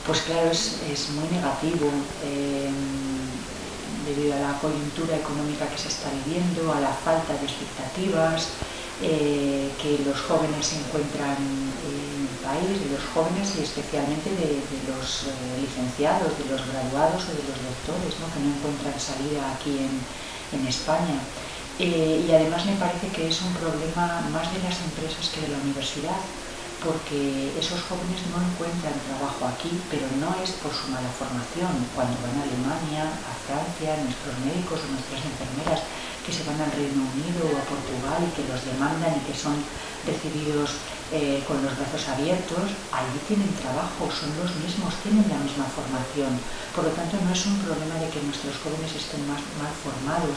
Pues claro, es muy negativo debido a la coyuntura económica que se está viviendo, a la falta de expectativas que los jóvenes se encuentran en el país, de los jóvenes y especialmente de los licenciados, de los graduados o de los doctores, ¿no? Que no encuentran salida aquí en España. Y además me parece que es un problema más de las empresas que de la universidad, porque esos jóvenes no encuentran trabajo aquí, pero no es por su mala formación. Cuando van a Alemania, a Francia, nuestros médicos o nuestras enfermeras que se van al Reino Unido o a Portugal y que los demandan y que son recibidos con los brazos abiertos, allí tienen trabajo, son los mismos, tienen la misma formación. Por lo tanto, no es un problema de que nuestros jóvenes estén mal formados.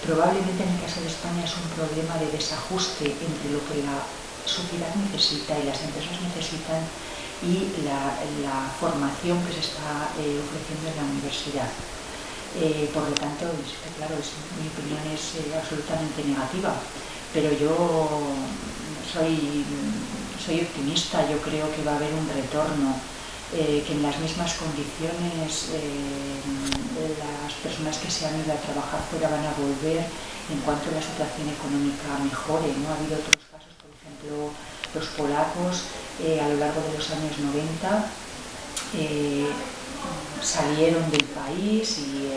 Probablemente en el caso de España es un problema de desajuste entre lo que la sociedad necesita y las empresas necesitan y la formación que se está ofreciendo en la universidad. Por lo tanto, claro, mi opinión es absolutamente negativa, pero yo soy optimista. Yo creo que va a haber un retorno, que en las mismas condiciones las personas que se han ido a trabajar fuera van a volver en cuanto la situación económica mejore, ¿no? Ha habido otros casos, por ejemplo, los polacos a lo largo de los años 90 salieron del país y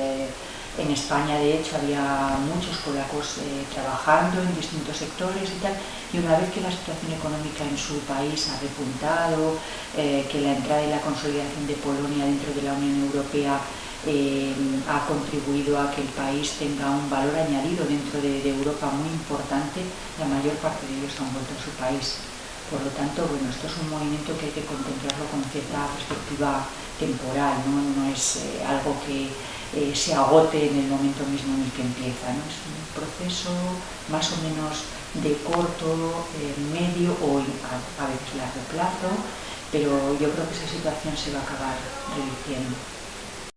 en España de hecho había muchos polacos trabajando en distintos sectores y tal, y una vez que la situación económica en su país ha repuntado, que la entrada y la consolidación de Polonia dentro de la Unión Europea ha contribuido a que el país tenga un valor añadido dentro de Europa muy importante, la mayor parte de ellos han vuelto a su país. Por lo tanto, bueno, esto es un movimiento que hay que contemplarlo con cierta perspectiva temporal, no es algo que se agote en el momento mismo en el que empieza, ¿no? Es un proceso más o menos de corto, medio o a veces largo plazo, pero yo creo que esa situación se va a acabar revirtiendo.